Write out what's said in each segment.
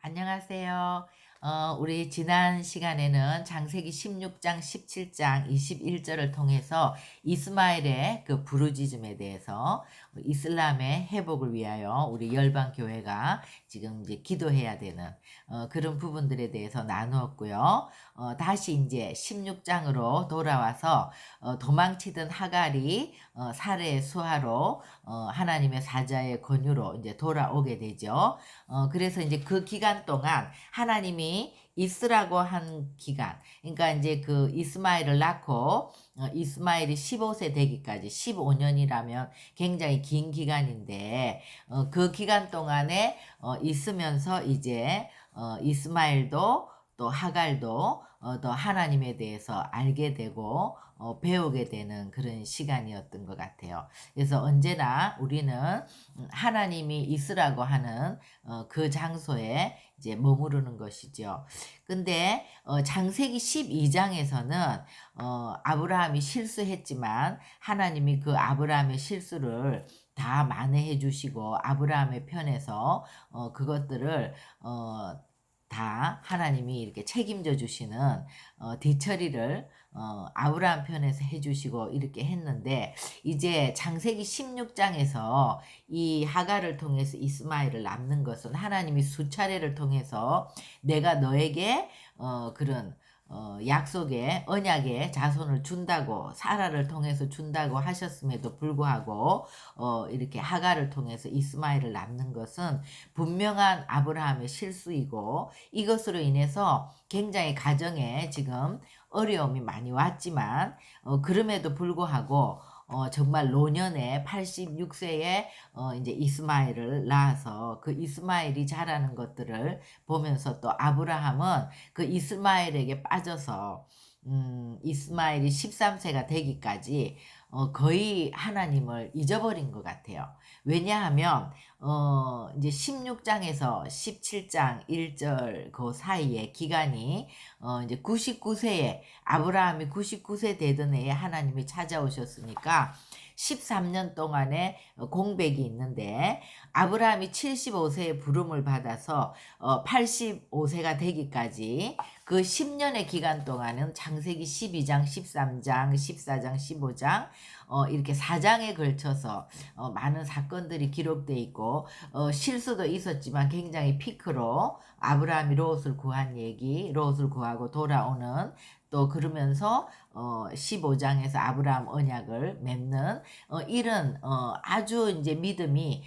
안녕하세요. 우리 지난 시간에는 창세기 16장, 17장, 21절을 통해서 이스마엘의 그 부르짖음에 대해서 이슬람의 회복을 위하여 우리 열방 교회가 지금 이제 기도해야 되는 그런 부분들에 대해서 나누었고요. 다시 이제 16장으로 돌아와서 도망치던 하갈이 사레의 수하로 하나님의 사자의 권유로 이제 돌아오게 되죠. 그래서 이제 그 기간 동안 하나님이 있으라고 한 기간, 그러니까 이제 그 이스마엘을 낳고 이스마엘이 15세 되기까지 15년이라면 굉장히 긴 기간인데 그 기간 동안에 있으면서 이제 이스마엘도 또 하갈도 더 하나님에 대해서 알게 되고 배우게 되는 그런 시간이었던 것 같아요. 그래서 언제나 우리는 하나님이 있으라고 하는 그 장소에 이제 머무르는 것이죠. 근데 창세기 12장에서는 아브라함이 실수했지만 하나님이 그 아브라함의 실수를 다 만회해 주시고 아브라함의 편에서 그것들을 다 하나님이 이렇게 책임져 주시는 뒤처리를 아브라함 편에서 해 주시고 이렇게 했는데 이제 창세기 16장에서 이 하갈을 통해서 이스마엘을 낳는 것은 하나님이 수차례를 통해서 내가 너에게 그런 약속의 언약의 자손을 준다고 사라를 통해서 준다고 하셨음에도 불구하고 이렇게 하갈을 통해서 이스마엘을 낳는 것은 분명한 아브라함의 실수이고 이것으로 인해서 굉장히 가정에 지금 어려움이 많이 왔지만 그럼에도 불구하고 정말 노년에 86세에 이제 이스마엘을 낳아서 그 이스마엘이 자라는 것들을 보면서 또 아브라함은 그 이스마엘에게 빠져서 이스마엘이 13세가 되기까지 거의 하나님을 잊어버린 것 같아요. 왜냐하면 이제 16장에서 17장 1절 그 사이에 기간이 이제 99세에 아브라함이 99세 되던 해에 하나님이 찾아오셨으니까 13년 동안의 공백이 있는데 아브라함이 75세의 부름을 받아서 85세가 되기까지 그 10년의 기간 동안은 창세기 12장, 13장, 14장, 15장 이렇게 4장에 걸쳐서 많은 사건들이 기록되어 있고 실수도 있었지만 굉장히 피크로 아브라함이 롯을 구한 얘기, 롯을 구하고 돌아오는 또 그러면서 15장에서 아브라함 언약을 맺는 이런 아주 이제 믿음이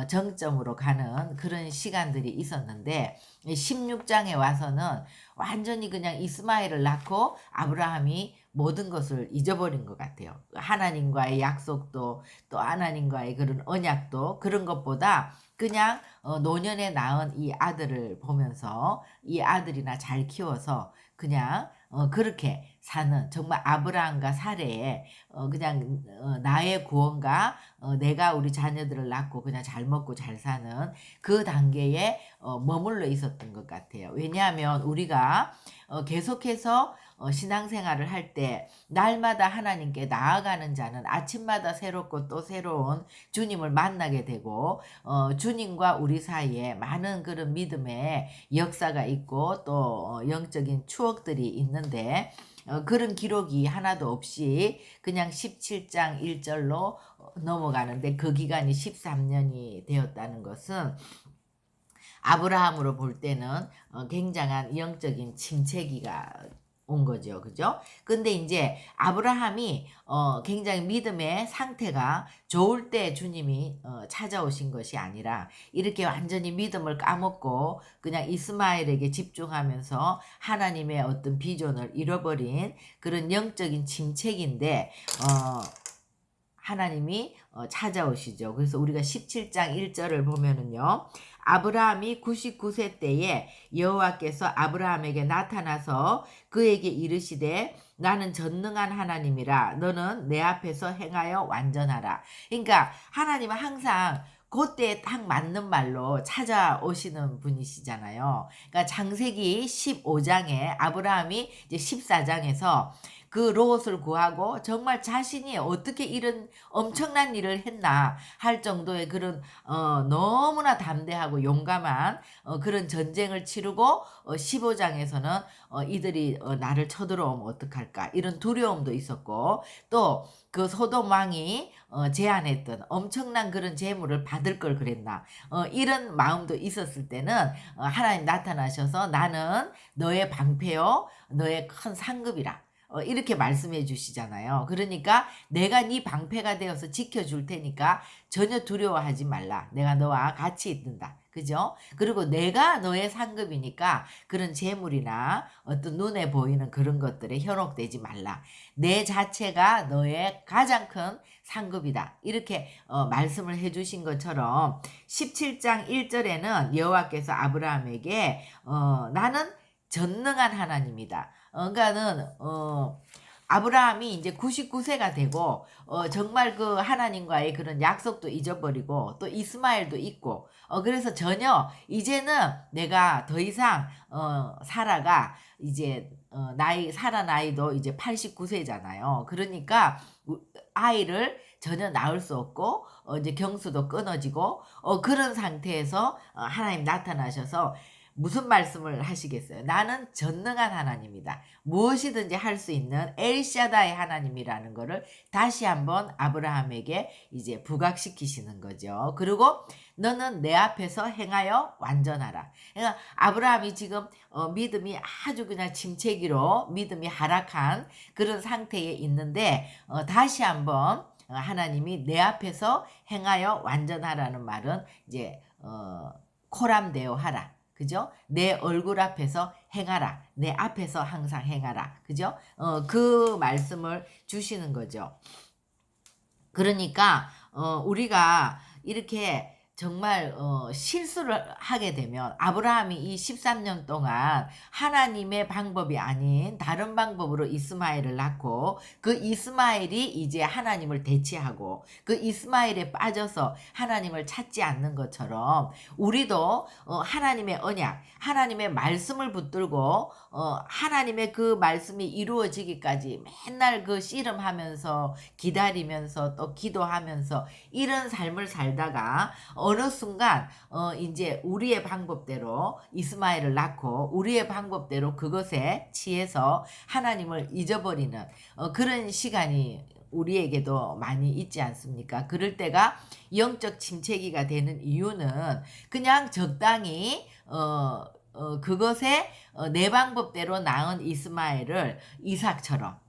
정점으로 가는 그런 시간들이 있었는데 16장에 와서는 완전히 그냥 이스마엘을 낳고 아브라함이 모든 것을 잊어버린 것 같아요. 하나님과의 약속도 또 하나님과의 그런 언약도 그런 것보다 그냥 노년에 낳은 이 아들을 보면서 이 아들이나 잘 키워서 그냥 그렇게 사는 정말 아브라함과 사레의 그냥 나의 구원과 내가 우리 자녀들을 낳고 그냥 잘 먹고 잘 사는 그 단계에 머물러 있었던 것 같아요. 왜냐하면 우리가 계속해서 신앙생활을 할 때 날마다 하나님께 나아가는 자는 아침마다 새롭고 또 새로운 주님을 만나게 되고 주님과 우리 사이에 많은 그런 믿음의 역사가 있고 또 영적인 추억들이 있는데 그런 기록이 하나도 없이 그냥 17장 1절로 넘어가는데 그 기간이 13년이 되었다는 것은 아브라함으로 볼 때는 굉장한 영적인 침체기가 온 거죠. 그죠? 근데 이제 아브라함이 굉장히 믿음의 상태가 좋을 때 주님이 찾아오신 것이 아니라 이렇게 완전히 믿음을 까먹고 그냥 이스마엘에게 집중하면서 하나님의 어떤 비전을 잃어버린 그런 영적인 침체기인데 하나님이 찾아오시죠. 그래서 우리가 17장 1절을 보면은요. 아브라함이 99세 때에 여호와께서 아브라함에게 나타나서 그에게 이르시되 나는 전능한 하나님이라 너는 내 앞에서 행하여 완전하라. 그러니까 하나님은 항상 그때에 딱 맞는 말로 찾아오시는 분이시잖아요. 그러니까 창세기 15장에 아브라함이 이제 14장에서 그 롯을 구하고 정말 자신이 어떻게 이런 엄청난 일을 했나 할 정도의 그런 너무나 담대하고 용감한 그런 전쟁을 치르고 15장에서는 이들이 나를 쳐들어오면 어떡할까 이런 두려움도 있었고 또 그 소돔 왕이 제안했던 엄청난 그런 재물을 받을 걸 그랬나 이런 마음도 있었을 때는 하나님 나타나셔서 나는 너의 방패요 너의 큰 상급이라 이렇게 말씀해 주시잖아요. 그러니까 내가 네 방패가 되어서 지켜줄 테니까 전혀 두려워하지 말라. 내가 너와 같이 있는다. 그죠? 그리고 내가 너의 상급이니까 그런 재물이나 어떤 눈에 보이는 그런 것들에 현혹되지 말라. 내 자체가 너의 가장 큰 상급이다. 이렇게 말씀을 해주신 것처럼 17장 1절에는 여호와께서 아브라함에게 나는 전능한 하나님이다. 그러니까는 아브라함이 이제 99세가 되고 정말 그 하나님과의 그런 약속도 잊어버리고 또 이스마엘도 있고 그래서 전혀 이제는 내가 더 이상 사라가 이제 사라 나이도 이제 89세잖아요. 그러니까 아이를 전혀 낳을 수 없고 이제 경수도 끊어지고 그런 상태에서 하나님 나타나셔서 무슨 말씀을 하시겠어요? 나는 전능한 하나님이다. 무엇이든지 할 수 있는 엘샤다의 하나님이라는 것을 다시 한번 아브라함에게 이제 부각시키시는 거죠. 그리고 너는 내 앞에서 행하여 완전하라. 그러니까 아브라함이 지금 믿음이 아주 그냥 침체기로 믿음이 하락한 그런 상태에 있는데 다시 한번 하나님이 내 앞에서 행하여 완전하라는 말은 이제 코람데오 하라. 그죠? 내 얼굴 앞에서 행하라. 내 앞에서 항상 행하라. 그죠? 그 말씀을 주시는 거죠. 그러니까 우리가 이렇게 정말 실수를 하게 되면 아브라함이 이 13년 동안 하나님의 방법이 아닌 다른 방법으로 이스마엘을 낳고 그 이스마엘이 이제 하나님을 대체하고 그 이스마엘에 빠져서 하나님을 찾지 않는 것처럼 우리도 하나님의 언약, 하나님의 말씀을 붙들고 하나님의 그 말씀이 이루어지기까지 맨날 그 씨름하면서 기다리면서 또 기도하면서 이런 삶을 살다가 어느 순간 이제 우리의 방법대로 이스마엘을 낳고 우리의 방법대로 그것에 취해서 하나님을 잊어버리는 그런 시간이 우리에게도 많이 있지 않습니까? 그럴 때가 영적 침체기가 되는 이유는 그냥 적당히 그것에 내 방법대로 낳은 이스마엘을 이삭처럼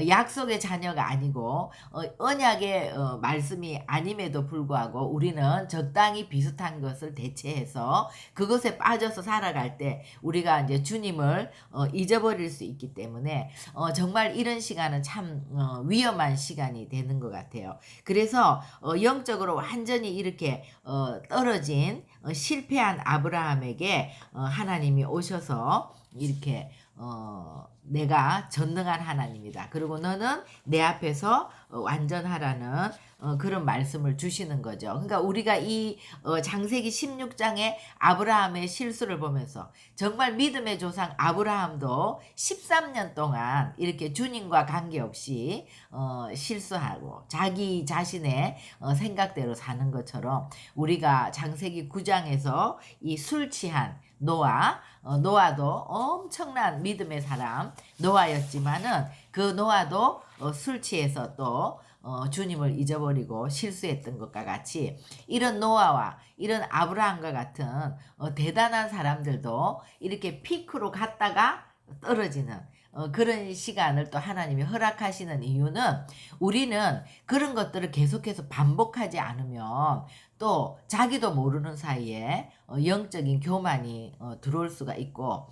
약속의 자녀가 아니고 언약의 말씀이 아님에도 불구하고 우리는 적당히 비슷한 것을 대체해서 그것에 빠져서 살아갈 때 우리가 이제 주님을 잊어버릴 수 있기 때문에 정말 이런 시간은 참 위험한 시간이 되는 것 같아요. 그래서 영적으로 완전히 이렇게 떨어진 실패한 아브라함에게 하나님이 오셔서 이렇게 내가 전능한 하나님이다. 그리고 너는 내 앞에서 완전하라는 그런 말씀을 주시는 거죠. 그러니까 우리가 이 창세기 16장의 아브라함의 실수를 보면서 정말 믿음의 조상 아브라함도 13년 동안 이렇게 주님과 관계없이 실수하고 자기 자신의 생각대로 사는 것처럼 우리가 창세기 9장에서 이 술 취한 노아도 엄청난 믿음의 사람 노아였지만은 그 노아도 술 취해서 또 주님을 잊어버리고 실수했던 것과 같이 이런 노아와 이런 아브라함과 같은 대단한 사람들도 이렇게 피크로 갔다가 떨어지는 그런 시간을 또 하나님이 허락하시는 이유는 우리는 그런 것들을 계속해서 반복하지 않으면 또 자기도 모르는 사이에 영적인 교만이 들어올 수가 있고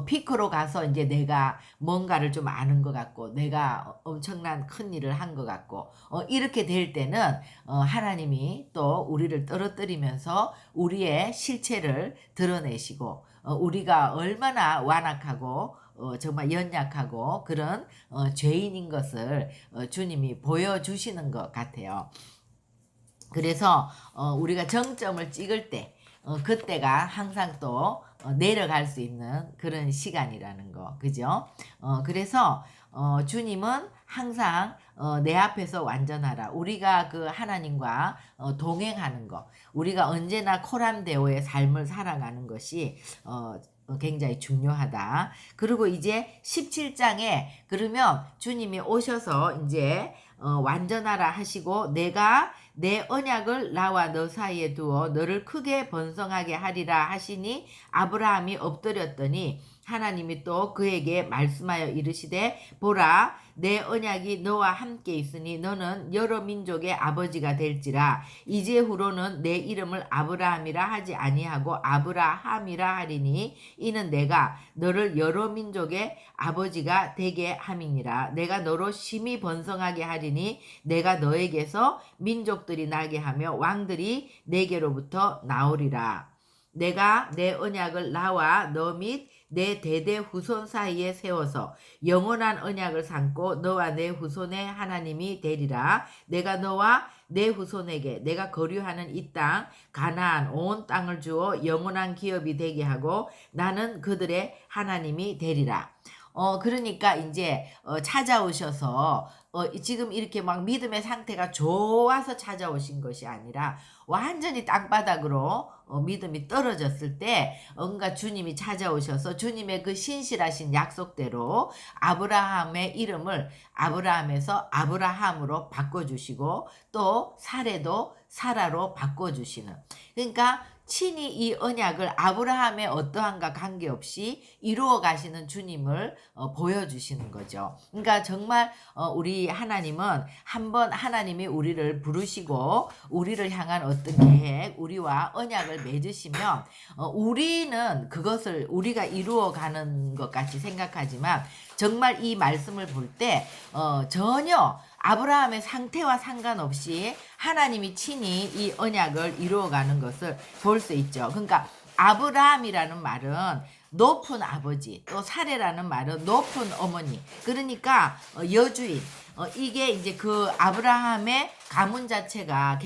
피크로 가서 이제 내가 뭔가를 좀 아는 것 같고 내가 엄청난 큰 일을 한 것 같고 이렇게 될 때는 하나님이 또 우리를 떨어뜨리면서 우리의 실체를 드러내시고 우리가 얼마나 완악하고 정말 연약하고 그런 죄인인 것을 주님이 보여주시는 것 같아요. 그래서 우리가 정점을 찍을 때 그때가 항상 또 내려갈 수 있는 그런 시간이라는 거. 그죠? 그래서 주님은 항상 내 앞에서 완전하라. 우리가 그 하나님과 동행하는 거. 우리가 언제나 코람데오의 삶을 살아가는 것이 굉장히 중요하다. 그리고 이제 17장에 그러면 주님이 오셔서 이제 완전하라 하시고 내가 내 언약을 나와 너 사이에 두어 너를 크게 번성하게 하리라 하시니 아브라함이 엎드렸더니 하나님이 또 그에게 말씀하여 이르시되 보라 내 언약이 너와 함께 있으니 너는 여러 민족의 아버지가 될지라 이제후로는 내 이름을 아브라함이라 하지 아니하고 아브라함이라 하리니 이는 내가 너를 여러 민족의 아버지가 되게 함이니라 내가 너로 심히 번성하게 하리니 내가 너에게서 민족들이 나게 하며 왕들이 내게로부터 나오리라 내가 내 언약을 나와 너 및 내 대대 후손 사이에 세워서 영원한 언약을 삼고 너와 내 후손의 하나님이 되리라. 내가 너와 내 후손에게 내가 거류하는 이 땅 가나안 온 땅을 주어 영원한 기업이 되게 하고 나는 그들의 하나님이 되리라. 그러니까 이제 찾아오셔서 지금 이렇게 막 믿음의 상태가 좋아서 찾아오신 것이 아니라 완전히 땅바닥으로 믿음이 떨어졌을 때 뭔가 주님이 찾아오셔서 주님의 그 신실하신 약속대로 아브라함의 이름을 아브라함에서 아브라함으로 바꿔주시고 또 사례도 사라로 바꿔주시는 그러니까 친히 이 언약을 아브라함의 어떠한가 관계없이 이루어 가시는 주님을 보여주시는 거죠. 그러니까 정말 우리 하나님은 한번 하나님이 우리를 부르시고 우리를 향한 어떤 계획, 우리와 언약을 맺으시면 우리는 그것을 우리가 이루어 가는 것 같이 생각하지만 정말 이 말씀을 볼 때 전혀 아브라함의 상태와 상관없이 하나님이 친히 이 언약을 이루어가는 것을 볼 수 있죠. 그러니까 아브라함이라는 말은 높은 아버지, 또 사레라는 말은 높은 어머니. 그러니까 여주인. 이게 이제 그 아브라함의 가문 자체가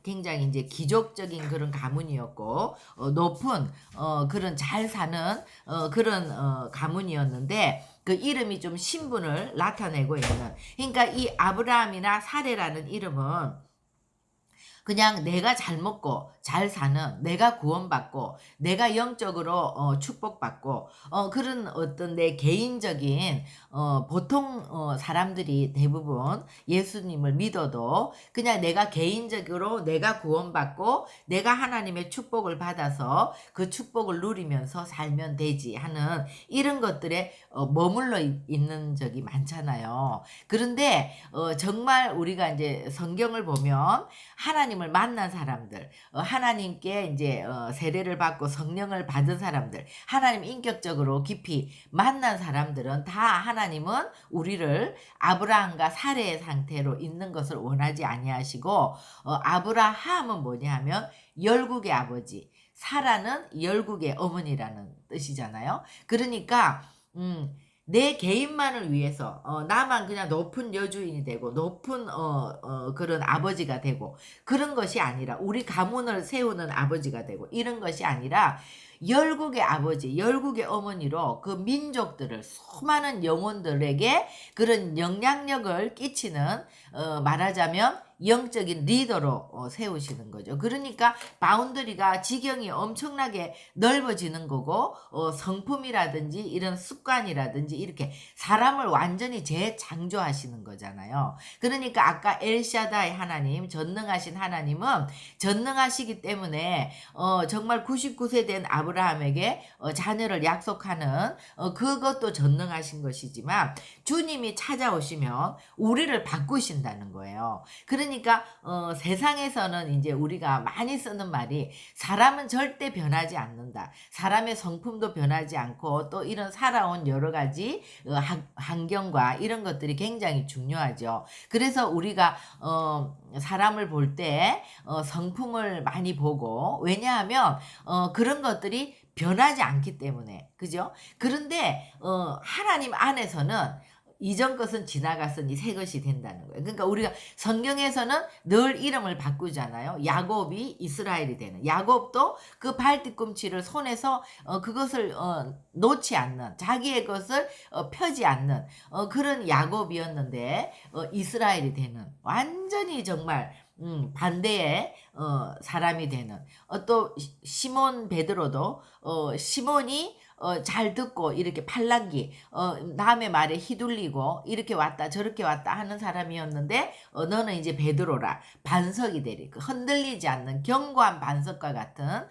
굉장히 이제 기족적인 그런 가문이었고 높은 그런 잘 사는 그런 가문이었는데 그 이름이 좀 신분을 나타내고 있는 그러니까 이 아브라함이나 사레라는 이름은 그냥 내가 잘 먹고 잘 사는 내가 구원받고 내가 영적으로 축복받고 그런 어떤 내 개인적인 보통 사람들이 대부분 예수님을 믿어도 그냥 내가 개인적으로 내가 구원받고 내가 하나님의 축복을 받아서 그 축복을 누리면서 살면 되지 하는 이런 것들에 머물러 있는 적이 많잖아요. 그런데 정말 우리가 이제 성경을 보면 하나님을 만난 사람들, 하나님께 이제 세례를 받고 성령을 받은 사람들, 하나님 인격적으로 깊이 만난 사람들은 다 하나님은 우리를 아브라함과 사레의 상태로 있는 것을 원하지 아니하시고 아브라함은 뭐냐 하면 열국의 아버지, 사라는 열국의 어머니라는 뜻이잖아요. 그러니까 내 개인만을 위해서 나만 그냥 높은 여주인이 되고 높은 그런 아버지가 되고 그런 것이 아니라 우리 가문을 세우는 아버지가 되고 이런 것이 아니라 열국의 아버지, 열국의 어머니로 그 민족들을 수많은 영혼들에게 그런 영향력을 끼치는 말하자면 영적인 리더로 세우시는 거죠. 그러니까 바운더리가 지경이 엄청나게 넓어지는 거고 성품이라든지 이런 습관이라든지 이렇게 사람을 완전히 재창조하시는 거잖아요. 그러니까 아까 엘샤다이 하나님, 전능하신 하나님은 전능하시기 때문에 정말 99세 된 아브라함에게 자녀를 약속하는 그것도 전능하신 것이지만 주님이 찾아오시면 우리를 바꾸신다는 거예요. 그러니까 세상에서는 이제 우리가 많이 쓰는 말이 사람은 절대 변하지 않는다. 사람의 성품도 변하지 않고 또 이런 살아온 여러 가지 환경과 이런 것들이 굉장히 중요하죠. 그래서 우리가 사람을 볼 때 성품을 많이 보고 왜냐하면 그런 것들이 변하지 않기 때문에 그죠? 그런데 하나님 안에서는 이전 것은 지나갔으니 새 것이 된다는 거예요. 그러니까 우리가 성경에서는 늘 이름을 바꾸잖아요. 야곱이 이스라엘이 되는. 야곱도 그 발 뒤꿈치를 손에서 그것을 놓지 않는, 자기의 것을 펴지 않는 그런 야곱이었는데 이스라엘이 되는, 완전히 정말 반대의 사람이 되는, 또 시몬 베드로도 시몬이 잘 듣고 이렇게 팔랑귀 남의 말에 휘둘리고 이렇게 왔다 저렇게 왔다 하는 사람이었는데 너는 이제 베드로라, 반석이 되리, 그 흔들리지 않는 견고한 반석과 같은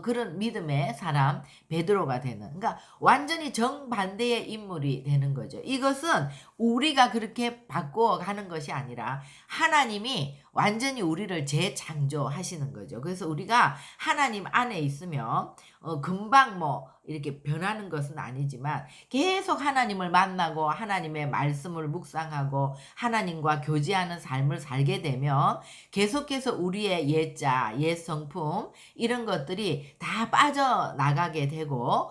그런 믿음의 사람 베드로가 되는, 그러니까 완전히 정반대의 인물이 되는 거죠. 이것은 우리가 그렇게 바꾸어 가는 것이 아니라 하나님이 완전히 우리를 재창조하시는 거죠. 그래서 우리가 하나님 안에 있으면 금방 뭐 이렇게 변하는 것은 아니지만 계속 하나님을 만나고 하나님의 말씀을 묵상하고 하나님과 교제하는 삶을 살게 되면 계속해서 우리의 옛자, 옛 성품 이런 것들이 다 빠져나가게 되고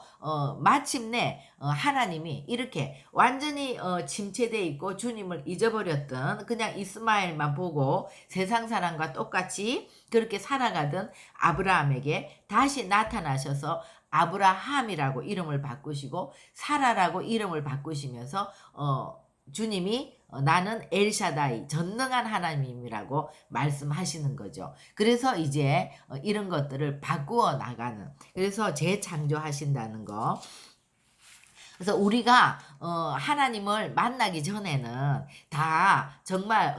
마침내 하나님이 이렇게 완전히 침체되어 있고 주님을 잊어버렸던, 그냥 이스마엘만 보고 세상 사람과 똑같이 그렇게 살아가던 아브라함에게 다시 나타나셔서 아브라함이라고 이름을 바꾸시고 사라라고 이름을 바꾸시면서 주님이 나는 엘샤다이, 전능한 하나님이라고 말씀하시는 거죠. 그래서 이제 이런 것들을 바꾸어 나가는, 그래서 재창조하신다는 거. 그래서 우리가 하나님을 만나기 전에는 다 정말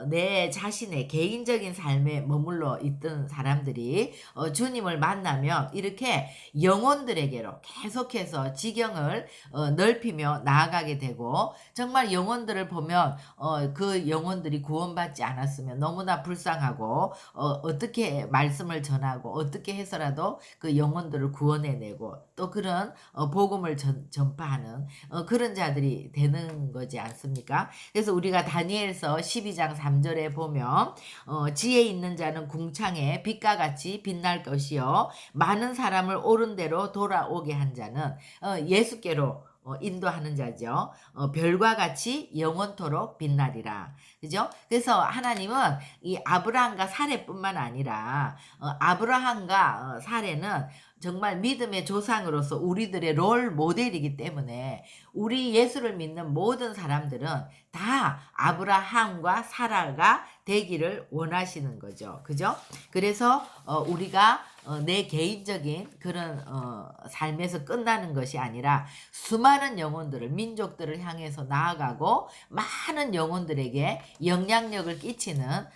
내 자신의 개인적인 삶에 머물러 있던 사람들이 주님을 만나면 이렇게 영혼들에게로 계속해서 지경을 넓히며 나아가게 되고, 정말 영혼들을 보면 그 영혼들이 구원받지 않았으면 너무나 불쌍하고 어떻게 말씀을 전하고 어떻게 해서라도 그 영혼들을 구원해내고 또 그런 복음을 전파하는 그런 자들이 되는 거지 않습니까? 그래서 우리가 다니엘서 12장 3절에 보면 지혜 있는 자는 궁창에 빛과 같이 빛날 것이요 많은 사람을 옳은 대로 돌아오게 한 자는 예수께로 인도하는 자죠. 별과 같이 영원토록 빛나리라. 그죠? 그래서 하나님은 이 아브라함과 사레뿐만 아니라 아브라함과 사레는 정말 믿음의 조상으로서 우리들의 롤 모델이기 때문에 우리 예수를 믿는 모든 사람들은 다 아브라함과 사라가 되기를 원하시는 거죠. 그죠? 그래서 우리가 내 개인적인 그런 삶에서 끝나는 것이 아니라 수많은 영혼들을, 민족들을 향해서 나아가고 많은 영혼들에게 영향력을 끼치는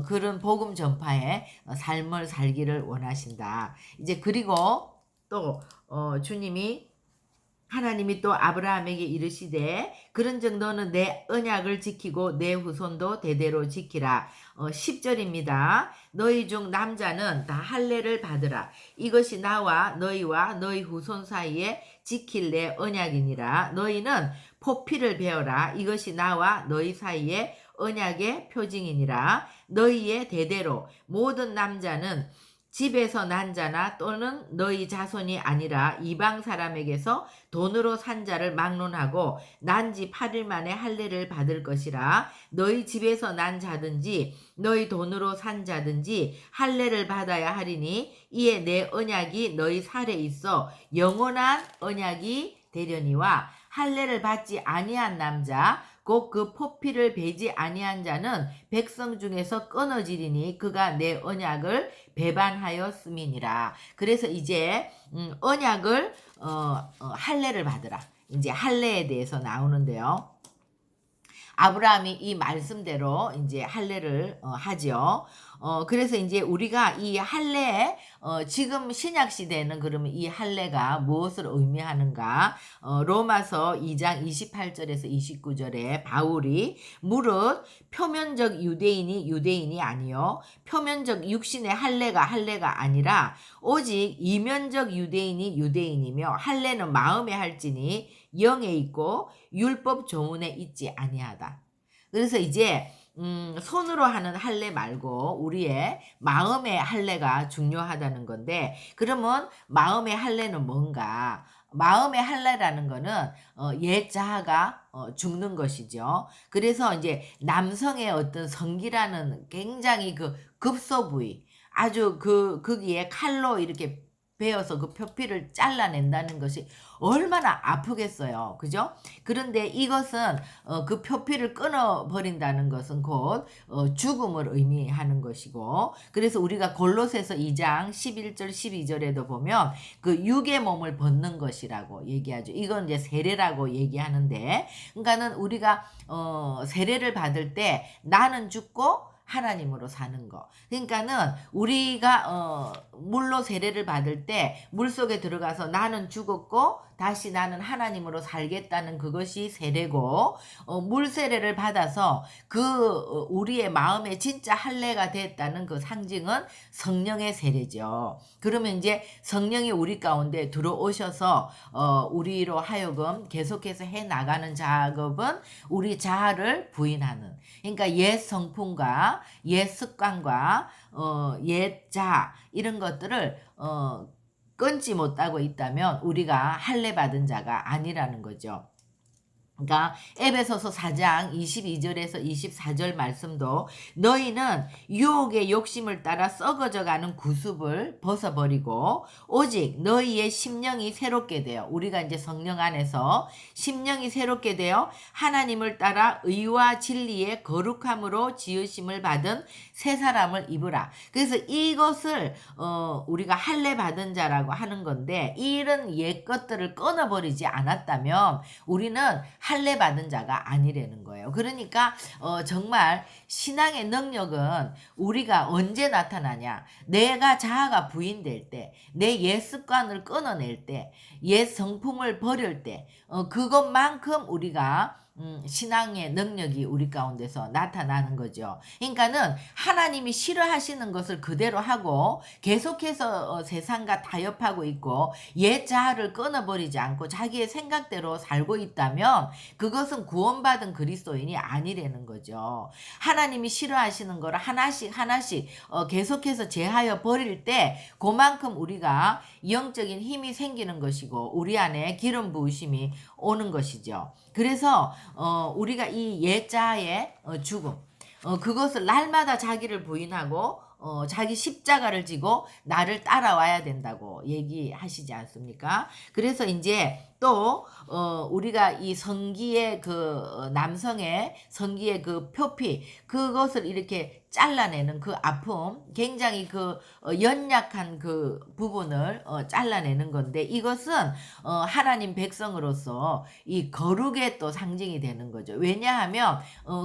그런 복음 전파의 삶을 살기를 원하신다. 이제 그리고 또 하나님이 또 아브라함에게 이르시되 그런즉 너는 내 언약을 지키고 내 후손도 대대로 지키라. 10절입니다. 너희 중 남자는 다 할례를 받으라. 이것이 나와 너희와 너희 후손 사이에 지킬 내 언약이니라. 너희는 포피를 베어라. 이것이 나와 너희 사이에 언약의 표징이니라. 너희의 대대로 모든 남자는 집에서 난 자나 또는 너희 자손이 아니라 이방 사람에게서 돈으로 산 자를 막론하고 난 지 8일 만에 할례를 받을 것이라. 너희 집에서 난 자든지 너희 돈으로 산 자든지 할례를 받아야 하리니 이에 내 언약이 너희 살에 있어 영원한 언약이 되려니와 할례를 받지 아니한 남자 곧 그 포피를 베지 아니한 자는 백성 중에서 끊어지리니 그가 내 언약을 배반하였음이니라. 그래서 이제 언약을 할례를 받으라. 이제 할례에 대해서 나오는데요. 아브라함이 이 말씀대로 이제 할례를 하죠. 그래서 이제 우리가 이 할례, 지금 신약 시대에는 그러면 이 할례가 무엇을 의미하는가? 로마서 2장 28절에서 29절에 바울이 무릇 표면적 유대인이 아니요 표면적 육신의 할례가 아니라 오직 이면적 유대인이 유대인이며 할례는 마음에 할지니 영에 있고 율법 조문에 있지 아니하다. 그래서 이제 손으로 하는 할례 말고 우리의 마음의 할례가 중요하다는 건데, 그러면 마음의 할례는 뭔가? 마음의 할례라는 거는 옛 자아가 죽는 것이죠. 그래서 이제 남성의 어떤 성기라는 굉장히 그 급소 부위, 아주 거기에 칼로 이렇게 베어서 그 표피를 잘라낸다는 것이 얼마나 아프겠어요. 그죠? 그런데 이것은 그 표피를 끊어버린다는 것은 곧 죽음을 의미하는 것이고, 그래서 우리가 골로새서 2장 11절 12절에도 보면 그 육의 몸을 벗는 것이라고 얘기하죠. 이건 이제 세례라고 얘기하는데, 그러니까는 우리가 세례를 받을 때 나는 죽고 하나님으로 사는 거. 그러니까는 우리가 물로 세례를 받을 때 물속에 들어가서 나는 죽었고 다시 나는 하나님으로 살겠다는 그것이 세례고, 물 세례를 받아서 우리의 마음에 진짜 할례가 됐다는 그 상징은 성령의 세례죠. 그러면 이제 성령이 우리 가운데 들어오셔서 우리로 하여금 계속해서 해 나가는 작업은 우리 자아를 부인하는, 그러니까 옛 성품과 옛 습관과 옛 자아 이런 것들을 끊지 못하고 있다면 우리가 할례 받은 자가 아니라는 거죠. 그러니까 에베소서 4장 22절에서 24절 말씀도 너희는 유혹의 욕심을 따라 썩어져가는 구습을 벗어버리고 오직 너희의 심령이 새롭게 되어, 우리가 이제 성령 안에서 심령이 새롭게 되어 하나님을 따라 의와 진리의 거룩함으로 지으심을 받은 새 사람을 입으라. 그래서 이것을 우리가 할례 받은 자라고 하는 건데, 이런 옛 것들을 끊어버리지 않았다면 우리는 할례 받은 자가 아니라는 거예요. 그러니까 정말 신앙의 능력은 우리가 언제 나타나냐? 내가 자아가 부인될 때, 내 옛 습관을 끊어낼 때, 옛 성품을 버릴 때, 그것만큼 우리가 신앙의 능력이 우리 가운데서 나타나는 거죠. 그러니까는 하나님이 싫어하시는 것을 그대로 하고 계속해서 세상과 타협하고 있고 옛 자아를 끊어버리지 않고 자기의 생각대로 살고 있다면 그것은 구원받은 그리스도인이 아니라는 거죠. 하나님이 싫어하시는 거를 하나씩 계속해서 제하여 버릴 때 그만큼 우리가 영적인 힘이 생기는 것이고 우리 안에 기름 부으심이 오는 것이죠. 그래서 우리가 이 옛자의 죽음, 그것을 날마다 자기를 부인하고 자기 십자가를 지고 나를 따라와야 된다고 얘기하시지 않습니까? 그래서 이제 또 우리가 이 성기의 그 남성의 성기의 그 표피, 그것을 이렇게 잘라내는 그 아픔, 굉장히 그 연약한 그 부분을 잘라내는 건데, 이것은 하나님 백성으로서 이 거룩의 또 상징이 되는 거죠. 왜냐하면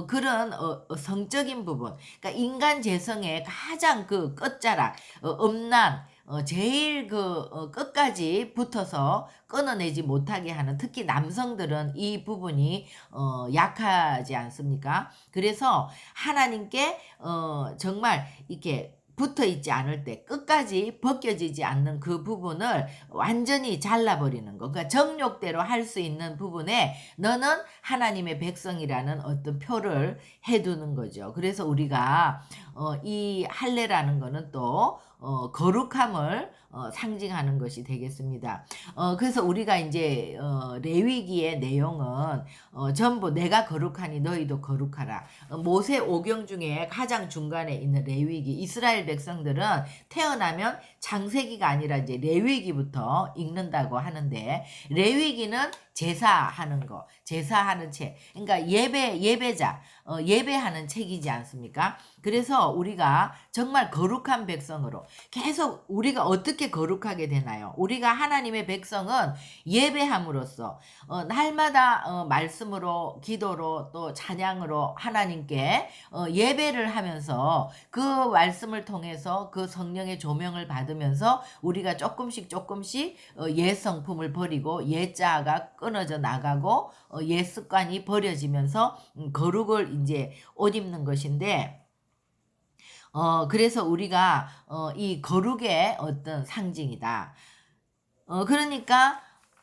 그런 성적인 부분, 그러니까 인간 재성의 가장 그 끝자락, 음란, 제일 끝까지 붙어서 끊어내지 못하게 하는, 특히 남성들은 이 부분이 약하지 않습니까? 그래서 하나님께 정말 이렇게 붙어 있지 않을 때, 끝까지 벗겨지지 않는 그 부분을 완전히 잘라버리는 거. 그러니까 정욕대로 할 수 있는 부분에 너는 하나님의 백성이라는 어떤 표를 해두는 거죠. 그래서 우리가 이 할례라는 거는 또 거룩함을 상징하는 것이 되겠습니다. 그래서 우리가 이제 레위기의 내용은 전부 내가 거룩하니 너희도 거룩하라. 모세 오경 중에 가장 중간에 있는 레위기. 이스라엘 백성들은 태어나면 창세기가 아니라 이제 레위기부터 읽는다고 하는데, 레위기는 제사하는 거, 제사하는 책, 그러니까 예배자, 예배하는 책이지 않습니까? 그래서 우리가 정말 거룩한 백성으로 계속, 우리가 어떻게 거룩하게 되나요? 우리가 하나님의 백성은 예배함으로써 날마다 말씀으로, 기도로, 또 찬양으로 하나님께 예배를 하면서 그 말씀을 통해서 그 성령의 조명을 받으면서 우리가 조금씩 옛 성품을 버리고 옛 자아가 끊어져 나가고 옛 습관이 버려지면서 거룩을 이제 옷 입는 것인데, 그래서 우리가 이 거룩의 어떤 상징이다. 그러니까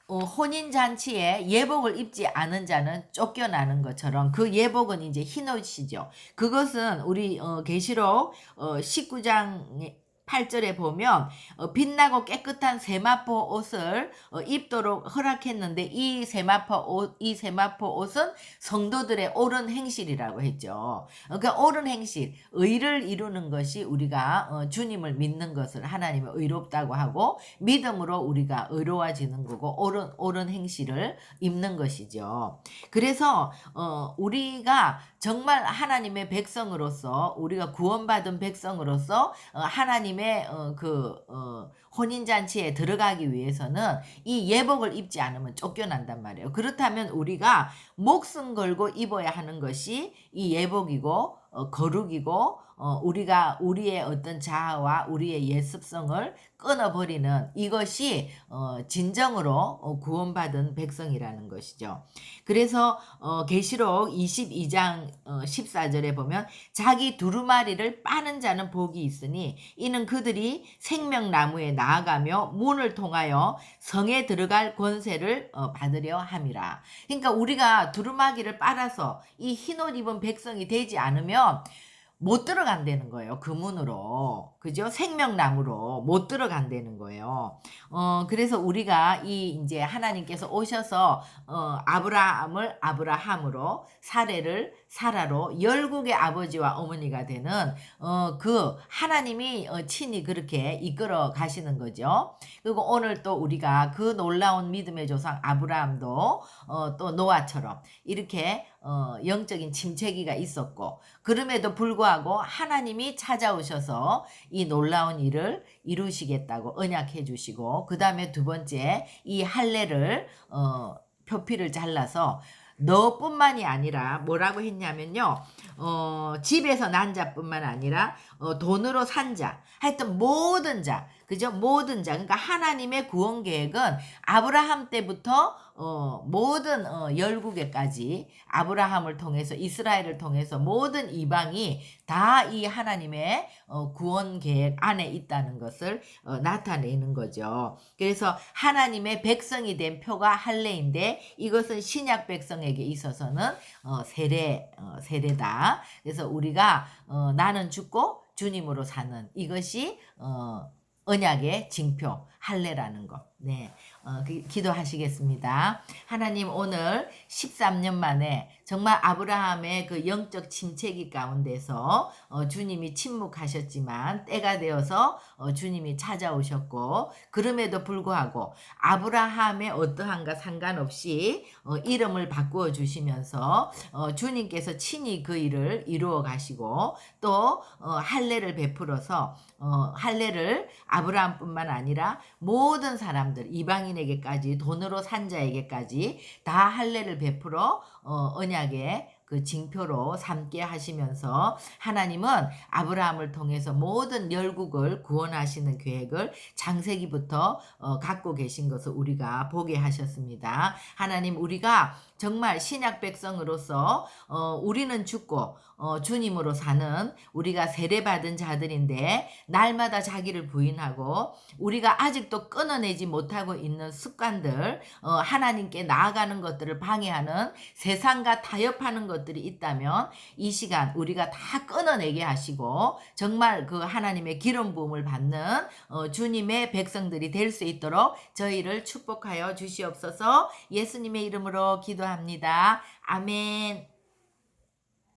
혼인잔치에 예복을 입지 않은 자는 쫓겨나는 것처럼 그 예복은 이제 흰옷이죠. 그것은 우리 계시록 19장 8절에 보면 빛나고 깨끗한 세마포 옷을 입도록 허락했는데 이 세마포 옷은 성도들의 옳은 행실이라고 했죠. 그러니까 옳은 행실, 의를 이루는 것이 우리가 주님을 믿는 것을 하나님의 의롭다고 하고 믿음으로 우리가 의로워지는 거고 옳은 행실을 입는 것이죠. 그래서 우리가 정말 하나님의 백성으로서 우리가 구원받은 백성으로서 하나님의 혼인잔치에 들어가기 위해서는 이 예복을 입지 않으면 쫓겨난단 말이에요. 그렇다면 우리가 목숨 걸고 입어야 하는 것이 이 예복이고 거룩이고 우리가 우리의 어떤 자아와 우리의 옛 습성을 끊어버리는 이것이 진정으로 구원받은 백성이라는 것이죠. 그래서 계시록 22장 14절에 보면 자기 두루마리를 빠는 자는 복이 있으니 이는 그들이 생명나무에 나아가며 문을 통하여 성에 들어갈 권세를 받으려 함이라. 그러니까 우리가 두루마기를 빨아서 이 흰옷 입은 백성이 되지 않으면 못 들어간다는 거예요. 그 문으로. 그죠? 생명나무로 못 들어간다는 거예요. 그래서 우리가 이제 하나님께서 오셔서 아브라함을 아브라함으로 사례를 사라로 열국의 아버지와 어머니가 되는 그 하나님이 친히 그렇게 이끌어 가시는 거죠. 그리고 오늘 또 우리가 그 놀라운 믿음의 조상 아브라함도 또 노아처럼 이렇게 영적인 침체기가 있었고 그럼에도 불구하고 하나님이 찾아오셔서 이 놀라운 일을 이루시겠다고 언약해 주시고 그 다음에 두 번째 이 할례를 표피를 잘라서 너뿐만이 아니라 뭐라고 했냐면요. 집에서 난 자뿐만 아니라 돈으로 산 자, 하여튼 모든 자, 그죠? 모든 자. 그러니까 하나님의 구원 계획은 아브라함 때부터 모든 열국에까지 아브라함을 통해서 이스라엘을 통해서 모든 이방이 다 이 하나님의 구원 계획 안에 있다는 것을 나타내는 거죠. 그래서 하나님의 백성이 된 표가 할례인데 이것은 신약 백성에게 있어서는 세례다. 그래서 우리가 나는 죽고 주님으로 사는 이것이 언약의 징표 할례라는 것. 네, 기도하시겠습니다. 하나님 오늘 13년 만에 정말 아브라함의 그 영적 침체기 가운데서 주님이 침묵하셨지만 때가 되어서 주님이 찾아오셨고 그럼에도 불구하고 아브라함의 어떠한가 상관없이 이름을 바꾸어 주시면서 주님께서 친히 그 일을 이루어 가시고 또 할례를 베풀어서 할례를 아브라함뿐만 아니라 모든 사람들 이방인에게까지 돈으로 산 자에게까지 다 할례를 베풀어 언약의 그 징표로 삼게 하시면서 하나님은 아브라함을 통해서 모든 열국을 구원하시는 계획을 창세기부터 갖고 계신 것을 우리가 보게 하셨습니다. 하나님 우리가 정말 신약 백성으로서 우리는 죽고 주님으로 사는 우리가 세례받은 자들인데 날마다 자기를 부인하고 우리가 아직도 끊어내지 못하고 있는 습관들 하나님께 나아가는 것들을 방해하는 세상과 타협하는 것들이 있다면 이 시간 우리가 다 끊어내게 하시고 정말 그 하나님의 기름 부음을 받는 주님의 백성들이 될 수 있도록 저희를 축복하여 주시옵소서. 예수님의 이름으로 기도합니다. 아멘.